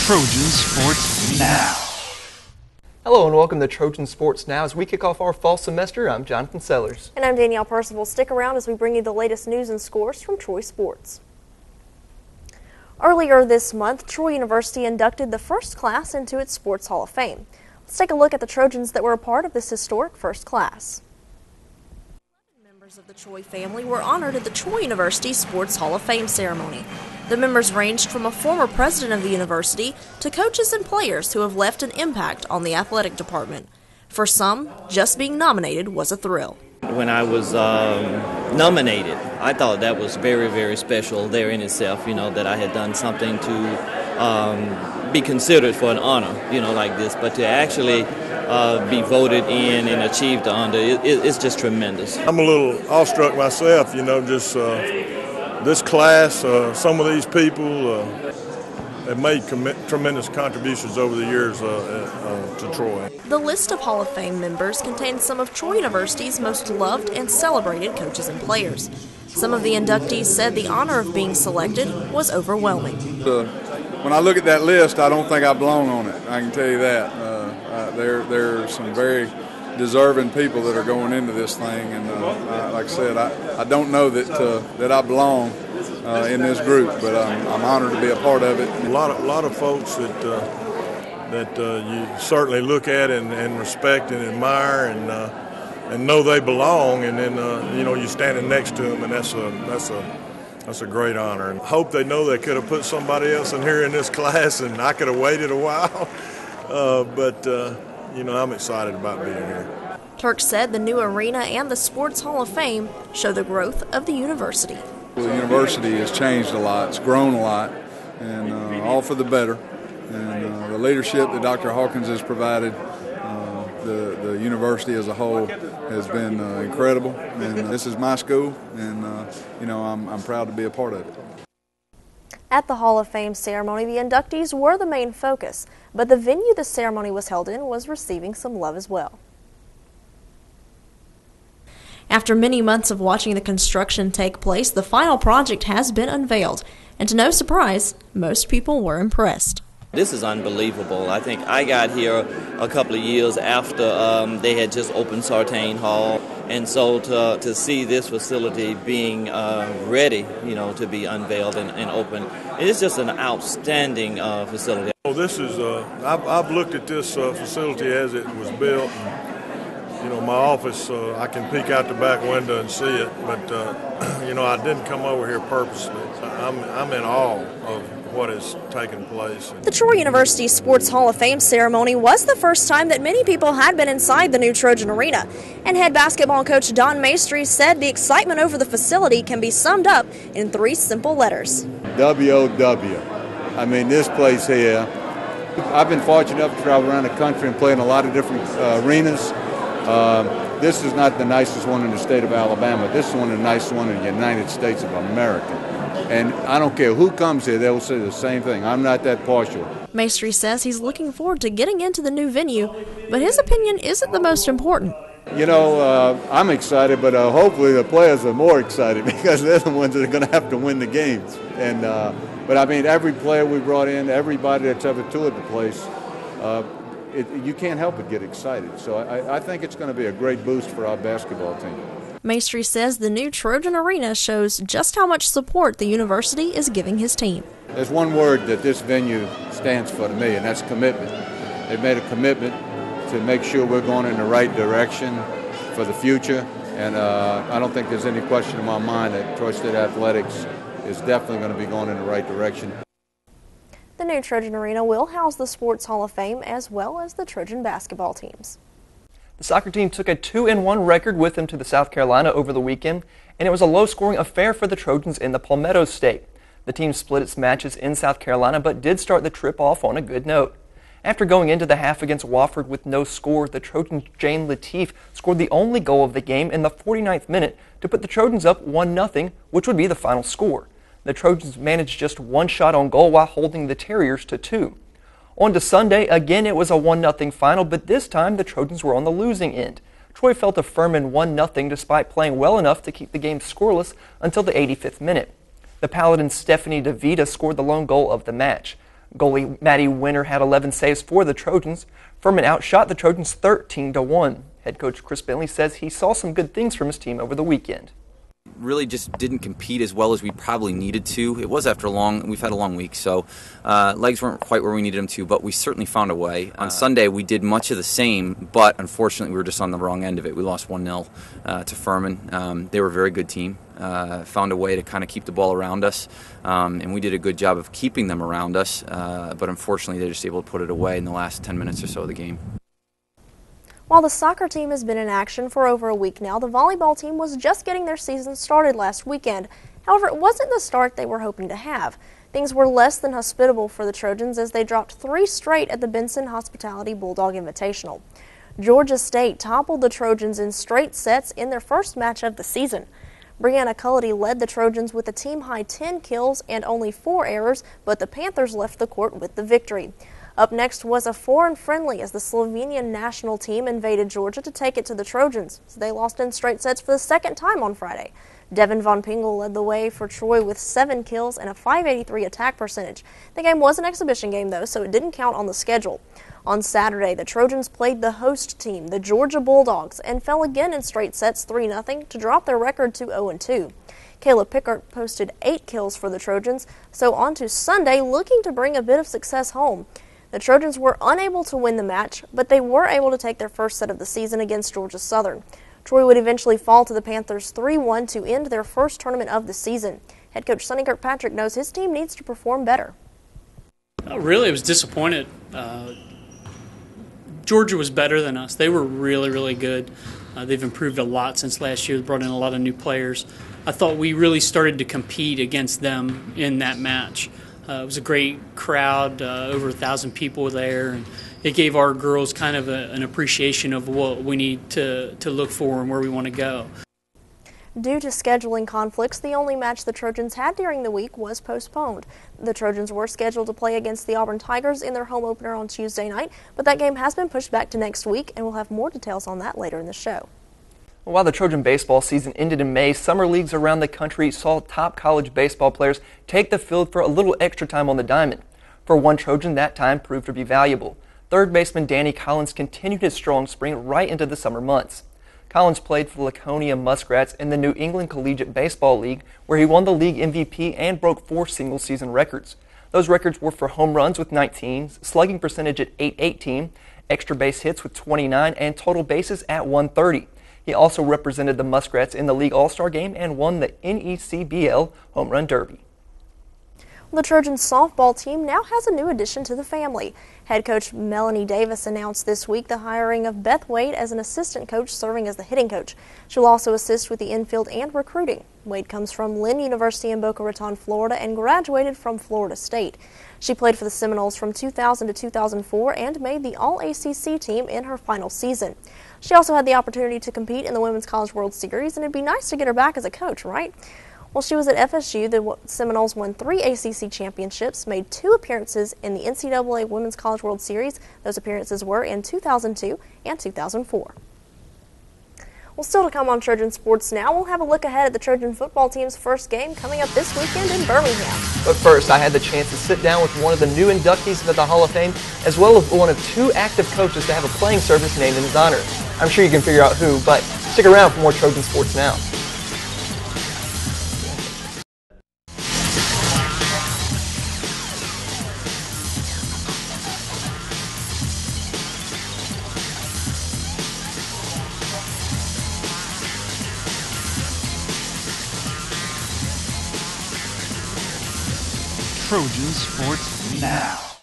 Trojan Sports Now. Hello and welcome to Trojan Sports Now. As we kick off our fall semester, I'm Jonathan Sellers. And I'm Danielle Percival. Stick around as we bring you the latest news and scores from Troy Sports. Earlier this month, Troy University inducted the first class into its Sports Hall of Fame. Let's take a look at the Trojans that were a part of this historic first class. 11 members of the Troy family were honored at the Troy University Sports Hall of Fame ceremony. The members ranged from a former president of the university to coaches and players who have left an impact on the athletic department. For some, just being nominated was a thrill. When I was nominated, I thought that was very, very special there in itself, that I had done something to be considered for an honor, like this. But to actually be voted in and achieve the honor, it's just tremendous. I'm a little awestruck myself, just this class, some of these people have made tremendous contributions over the years to Troy. The list of Hall of Fame members contains some of Troy University's most loved and celebrated coaches and players. Some of the inductees said the honor of being selected was overwhelming. When I look at that list, I don't think I belong on it. I can tell you that. There are some very deserving people that are going into this thing, and like I said, I don't know that I belong in this group, but I'm honored to be a part of it. A lot of folks that you certainly look at and respect and admire and know they belong, and then you're standing next to them, and that's a great honor. And I hope they know they could have put somebody else in here in this class, and I could have waited a while, but I'm excited about being here. Turk said the new arena and the Sports Hall of Fame show the growth of the university. The university has changed a lot, it's grown a lot, and all for the better. And the leadership that Dr. Hawkins has provided, the university as a whole has been incredible. And this is my school, and I'm proud to be a part of it. At the Hall of Fame ceremony, the inductees were the main focus, but the venue the ceremony was held in was receiving some love as well. After many months of watching the construction take place, the final project has been unveiled, and to no surprise, most people were impressed. This is unbelievable. I think I got here a couple of years after they had just opened Sartain Hall, and so to see this facility being ready, to be unveiled and open, it's just an outstanding facility. Well, this is I've looked at this facility as it was built. My office, I can peek out the back window and see it, but I didn't come over here purposely. I'm in awe of what is taking place. The Troy University Sports Hall of Fame ceremony was the first time that many people had been inside the new Trojan Arena, and head basketball coach Don Maestri said the excitement over the facility can be summed up in 3 simple letters. W-O-W. I mean, this place here, I've been fortunate enough to travel around the country and play in a lot of different arenas. This is not the nicest one in the state of Alabama. This is one of the nicest ones in the United States of America. And I don't care who comes here, they will say the same thing. I'm not that partial. Maestri says he's looking forward to getting into the new venue, but his opinion isn't the most important. I'm excited, but hopefully the players are more excited because they're the ones that are going to have to win the games. And but I mean, every player we brought in, everybody that's ever toured the place, you can't help but get excited. So I think it's going to be a great boost for our basketball team. Maestri says the new Trojan Arena shows just how much support the university is giving his team. There's one word that this venue stands for to me, and that's commitment. They've made a commitment to make sure we're going in the right direction for the future, and I don't think there's any question in my mind that Troy State Athletics is definitely going to be going in the right direction. The new Trojan Arena will house the Sports Hall of Fame as well as the Trojan basketball teams. The soccer team took a 2-1 record with them to the South Carolina over the weekend, and it was a low-scoring affair for the Trojans in the Palmetto State. The team split its matches in South Carolina, but did start the trip off on a good note. After going into the half against Wofford with no score, the Trojans' Jane Lateef scored the only goal of the game in the 49th minute to put the Trojans up 1-0, which would be the final score. The Trojans managed just one shot on goal while holding the Terriers to 2. On to Sunday, again it was a 1-0 final, but this time the Trojans were on the losing end. Troy fell to Furman 1-0 despite playing well enough to keep the game scoreless until the 85th minute. The Paladins' Stephanie DeVita scored the lone goal of the match. Goalie Maddie Winter had 11 saves for the Trojans. Furman outshot the Trojans 13-1. Head coach Chris Bentley says he saw some good things from his team over the weekend. Really just didn't compete as well as we probably needed to. It was after we've had a long week, so legs weren't quite where we needed them to, but we certainly found a way. On Sunday, we did much of the same, but unfortunately we were just on the wrong end of it. We lost 1-0 to Furman. They were a very good team, found a way to kind of keep the ball around us, and we did a good job of keeping them around us, but unfortunately they're just able to put it away in the last 10 minutes or so of the game. While the soccer team has been in action for over a week now, the volleyball team was just getting their season started last weekend. However, it wasn't the start they were hoping to have. Things were less than hospitable for the Trojans as they dropped 3 straight at the Benson Hospitality Bulldog Invitational. Georgia State toppled the Trojans in straight sets in their first match of the season. Brianna Cullity led the Trojans with a team-high 10 kills and only 4 errors, but the Panthers left the court with the victory. Up next was a foreign friendly as the Slovenian national team invaded Georgia to take it to the Trojans. So they lost in straight sets for the second time on Friday. Devin Von Pingel led the way for Troy with 7 kills and a .583 attack percentage. The game was an exhibition game, though, so it didn't count on the schedule. On Saturday, the Trojans played the host team, the Georgia Bulldogs, and fell again in straight sets 3-0 to drop their record to 0-2. Kayla Pickard posted 8 kills for the Trojans, so on to Sunday looking to bring a bit of success home. The Trojans were unable to win the match, but they were able to take their first set of the season against Georgia Southern. Troy would eventually fall to the Panthers 3-1 to end their first tournament of the season. Head coach Sonny Kirkpatrick knows his team needs to perform better. Really, I was disappointed. Georgia was better than us. They were really, really good. They've improved a lot since last year. They brought in a lot of new players. I thought we really started to compete against them in that match. It was a great crowd, over 1,000 people there, and it gave our girls kind of an appreciation of what we need to look for and where we want to go. Due to scheduling conflicts, the only match the Trojans had during the week was postponed. The Trojans were scheduled to play against the Auburn Tigers in their home opener on Tuesday night, but that game has been pushed back to next week, and we'll have more details on that later in the show. While the Trojan baseball season ended in May, summer leagues around the country saw top college baseball players take the field for a little extra time on the diamond. For one Trojan, that time proved to be valuable. Third baseman Danny Collins continued his strong spring right into the summer months. Collins played for the Laconia Muskrats in the New England Collegiate Baseball League, where he won the league MVP and broke 4 single-season records. Those records were for home runs with 19, slugging percentage at .818, extra base hits with 29, and total bases at 130. He also represented the Muskrats in the League All-Star Game and won the NECBL Home Run Derby. The Trojans softball team now has a new addition to the family. Head coach Melanie Davis announced this week the hiring of Beth Wade as an assistant coach serving as the hitting coach. She'll also assist with the infield and recruiting. Wade comes from Lynn University in Boca Raton, Florida, and graduated from Florida State. She played for the Seminoles from 2000 to 2004 and made the All-ACC team in her final season. She also had the opportunity to compete in the Women's College World Series, and it'd be nice to get her back as a coach, right? While she was at FSU, the Seminoles won 3 ACC championships, made 2 appearances in the NCAA Women's College World Series. Those appearances were in 2002 and 2004. Well, still to come on Trojan Sports Now, we'll have a look ahead at the Trojan football team's first game coming up this weekend in Birmingham. But first, I had the chance to sit down with one of the new inductees into the Hall of Fame, as well as one of 2 active coaches to have a playing service named in his honor. I'm sure you can figure out who, but stick around for more Trojan Sports Now. Trojan Sports Now.